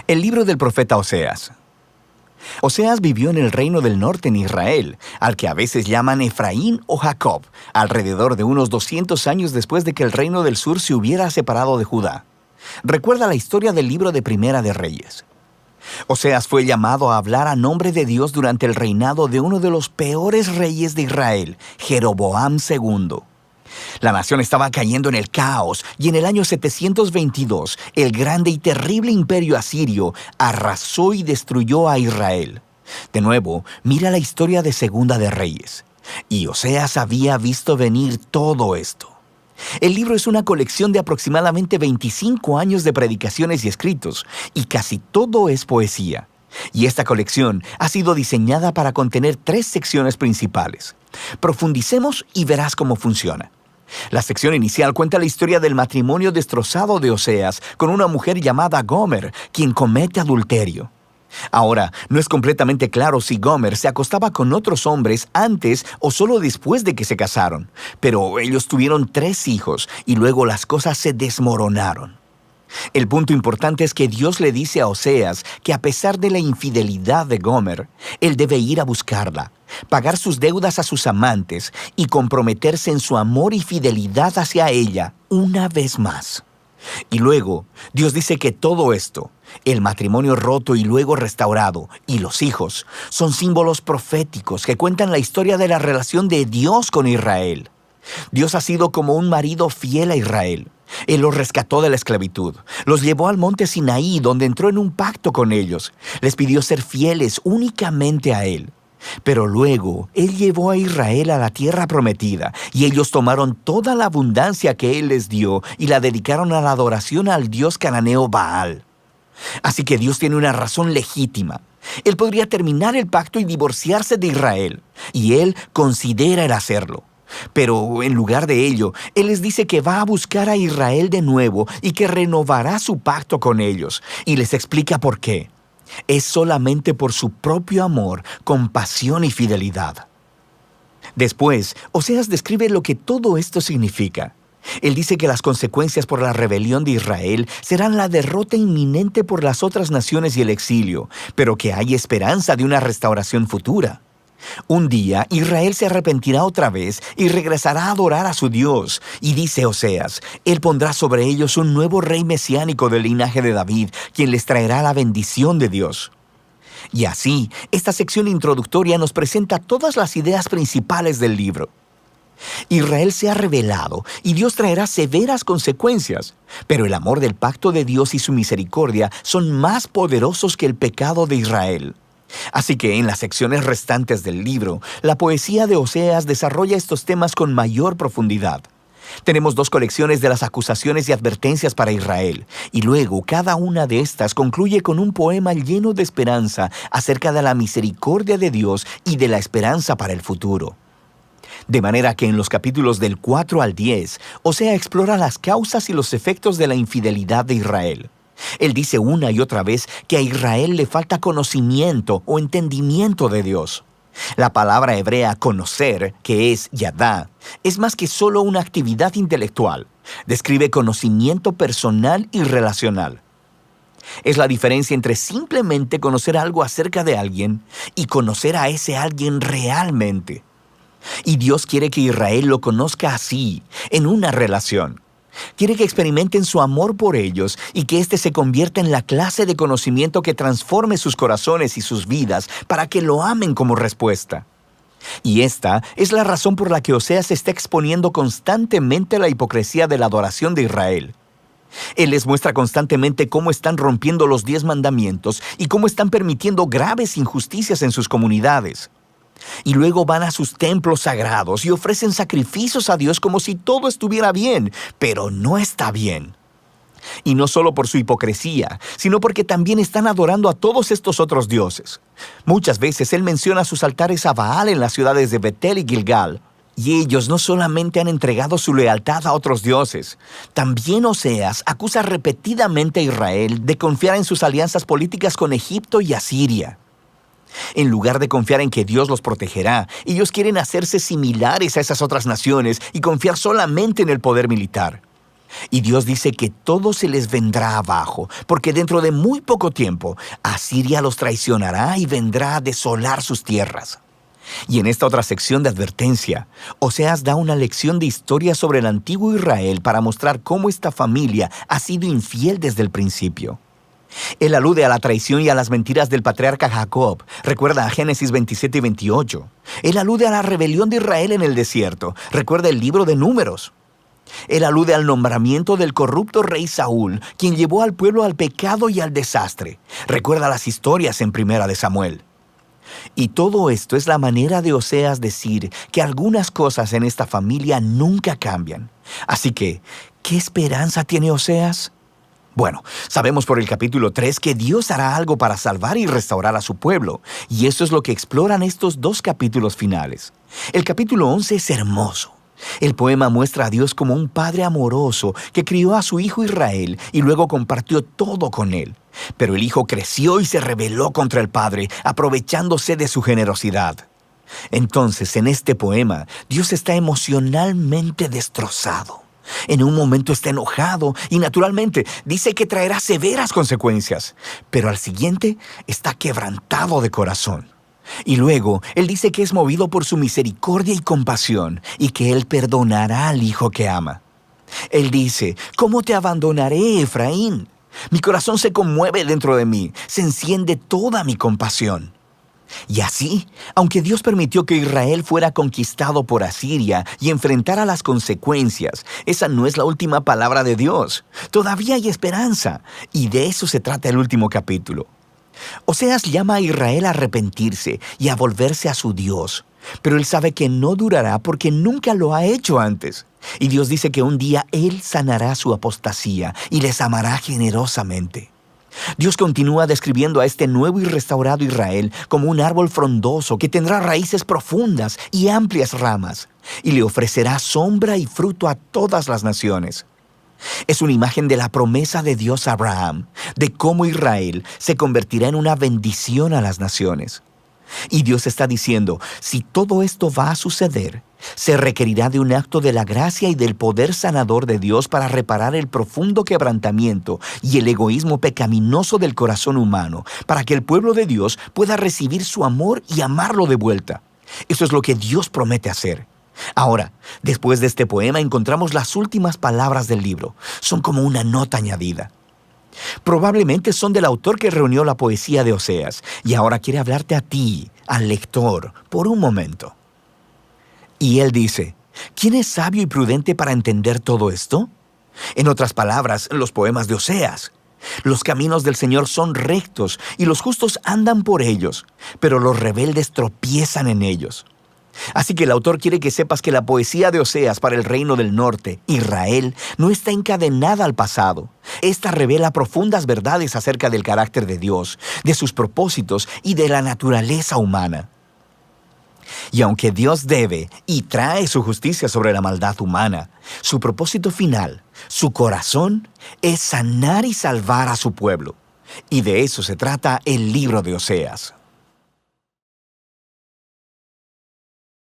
El libro del profeta Oseas. Oseas vivió en el reino del norte en Israel, al que a veces llaman Efraín o Jacob, alrededor de unos 200 años después de que el reino del sur se hubiera separado de Judá. Recuerda la historia del libro de Primera de Reyes. Oseas fue llamado a hablar a nombre de Dios durante el reinado de uno de los peores reyes de Israel, Jeroboam II. La nación estaba cayendo en el caos y en el año 722, el grande y terrible imperio asirio arrasó y destruyó a Israel. De nuevo, mira la historia de Segunda de Reyes. Y Oseas había visto venir todo esto. El libro es una colección de aproximadamente 25 años de predicaciones y escritos, y casi todo es poesía. Y esta colección ha sido diseñada para contener 3 secciones principales. Profundicemos y verás cómo funciona. La sección inicial cuenta la historia del matrimonio destrozado de Oseas con una mujer llamada Gomer, quien comete adulterio. Ahora, no es completamente claro si Gomer se acostaba con otros hombres antes o solo después de que se casaron, pero ellos tuvieron 3 hijos y luego las cosas se desmoronaron. El punto importante es que Dios le dice a Oseas que a pesar de la infidelidad de Gomer, él debe ir a buscarla, pagar sus deudas a sus amantes y comprometerse en su amor y fidelidad hacia ella una vez más. Y luego, Dios dice que todo esto, el matrimonio roto y luego restaurado, y los hijos, son símbolos proféticos que cuentan la historia de la relación de Dios con Israel. Dios ha sido como un marido fiel a Israel. Él los rescató de la esclavitud, los llevó al monte Sinaí, donde entró en un pacto con ellos. Les pidió ser fieles únicamente a Él. Pero luego, Él llevó a Israel a la tierra prometida, y ellos tomaron toda la abundancia que Él les dio y la dedicaron a la adoración al dios cananeo Baal. Así que Dios tiene una razón legítima. Él podría terminar el pacto y divorciarse de Israel, y Él considera el hacerlo. Pero en lugar de ello, Él les dice que va a buscar a Israel de nuevo y que renovará su pacto con ellos, y les explica por qué. Es solamente por su propio amor, compasión y fidelidad. Después, Oseas describe lo que todo esto significa. Él dice que las consecuencias por la rebelión de Israel serán la derrota inminente por las otras naciones y el exilio, pero que hay esperanza de una restauración futura. Un día, Israel se arrepentirá otra vez y regresará a adorar a su Dios. Y dice Oseas, Él pondrá sobre ellos un nuevo rey mesiánico del linaje de David, quien les traerá la bendición de Dios. Y así, esta sección introductoria nos presenta todas las ideas principales del libro. Israel se ha rebelado y Dios traerá severas consecuencias, pero el amor del pacto de Dios y su misericordia son más poderosos que el pecado de Israel. Así que en las secciones restantes del libro, la poesía de Oseas desarrolla estos temas con mayor profundidad. Tenemos 2 colecciones de las acusaciones y advertencias para Israel, y luego cada una de estas concluye con un poema lleno de esperanza acerca de la misericordia de Dios y de la esperanza para el futuro. De manera que en los capítulos del 4 al 10, Oseas explora las causas y los efectos de la infidelidad de Israel. Él dice una y otra vez que a Israel le falta conocimiento o entendimiento de Dios. La palabra hebrea conocer, que es yadá, es más que solo una actividad intelectual. Describe conocimiento personal y relacional. Es la diferencia entre simplemente conocer algo acerca de alguien y conocer a ese alguien realmente. Y Dios quiere que Israel lo conozca así, en una relación. Quiere que experimenten su amor por ellos y que éste se convierta en la clase de conocimiento que transforme sus corazones y sus vidas para que lo amen como respuesta. Y esta es la razón por la que Oseas está exponiendo constantemente la hipocresía de la adoración de Israel. Él les muestra constantemente cómo están rompiendo los 10 mandamientos y cómo están permitiendo graves injusticias en sus comunidades. Y luego van a sus templos sagrados y ofrecen sacrificios a Dios como si todo estuviera bien, pero no está bien. Y no solo por su hipocresía, sino porque también están adorando a todos estos otros dioses. Muchas veces Él menciona sus altares a Baal en las ciudades de Betel y Gilgal. Y ellos no solamente han entregado su lealtad a otros dioses, también Oseas acusa repetidamente a Israel de confiar en sus alianzas políticas con Egipto y Asiria. En lugar de confiar en que Dios los protegerá, ellos quieren hacerse similares a esas otras naciones y confiar solamente en el poder militar. Y Dios dice que todo se les vendrá abajo, porque dentro de muy poco tiempo Asiria los traicionará y vendrá a desolar sus tierras. Y en esta otra sección de advertencia, Oseas da una lección de historia sobre el antiguo Israel para mostrar cómo esta familia ha sido infiel desde el principio. Él alude a la traición y a las mentiras del patriarca Jacob. Recuerda a Génesis 27 y 28. Él alude a la rebelión de Israel en el desierto. Recuerda el libro de Números. Él alude al nombramiento del corrupto rey Saúl, quien llevó al pueblo al pecado y al desastre. Recuerda las historias en Primera de Samuel. Y todo esto es la manera de Oseas decir que algunas cosas en esta familia nunca cambian. Así que, ¿qué esperanza tiene Oseas? Bueno, sabemos por el capítulo 3 que Dios hará algo para salvar y restaurar a su pueblo, y eso es lo que exploran estos dos capítulos finales. El capítulo 11 es hermoso. El poema muestra a Dios como un padre amoroso que crió a su hijo Israel y luego compartió todo con él. Pero el hijo creció y se rebeló contra el padre, aprovechándose de su generosidad. Entonces, en este poema, Dios está emocionalmente destrozado. En un momento está enojado y naturalmente dice que traerá severas consecuencias, pero al siguiente está quebrantado de corazón. Y luego, él dice que es movido por su misericordia y compasión y que él perdonará al hijo que ama. Él dice, ¿cómo te abandonaré, Efraín? Mi corazón se conmueve dentro de mí, se enciende toda mi compasión. Y así, aunque Dios permitió que Israel fuera conquistado por Asiria y enfrentara las consecuencias, esa no es la última palabra de Dios. Todavía hay esperanza, y de eso se trata el último capítulo. Oseas llama a Israel a arrepentirse y a volverse a su Dios, pero él sabe que no durará porque nunca lo ha hecho antes. Y Dios dice que un día Él sanará su apostasía y les amará generosamente. Dios continúa describiendo a este nuevo y restaurado Israel como un árbol frondoso que tendrá raíces profundas y amplias ramas, y le ofrecerá sombra y fruto a todas las naciones. Es una imagen de la promesa de Dios a Abraham, de cómo Israel se convertirá en una bendición a las naciones. Y Dios está diciendo, si todo esto va a suceder, se requerirá de un acto de la gracia y del poder sanador de Dios para reparar el profundo quebrantamiento y el egoísmo pecaminoso del corazón humano, para que el pueblo de Dios pueda recibir su amor y amarlo de vuelta. Eso es lo que Dios promete hacer. Ahora, después de este poema encontramos las últimas palabras del libro. Son como una nota añadida. Probablemente son del autor que reunió la poesía de Oseas y ahora quiere hablarte a ti, al lector, por un momento. Y él dice, ¿quién es sabio y prudente para entender todo esto? En otras palabras, los poemas de Oseas. Los caminos del Señor son rectos y los justos andan por ellos, pero los rebeldes tropiezan en ellos. Así que el autor quiere que sepas que la poesía de Oseas para el reino del norte, Israel, no está encadenada al pasado. Esta revela profundas verdades acerca del carácter de Dios, de sus propósitos y de la naturaleza humana. Y aunque Dios debe y trae su justicia sobre la maldad humana, su propósito final, su corazón, es sanar y salvar a su pueblo. Y de eso se trata el libro de Oseas.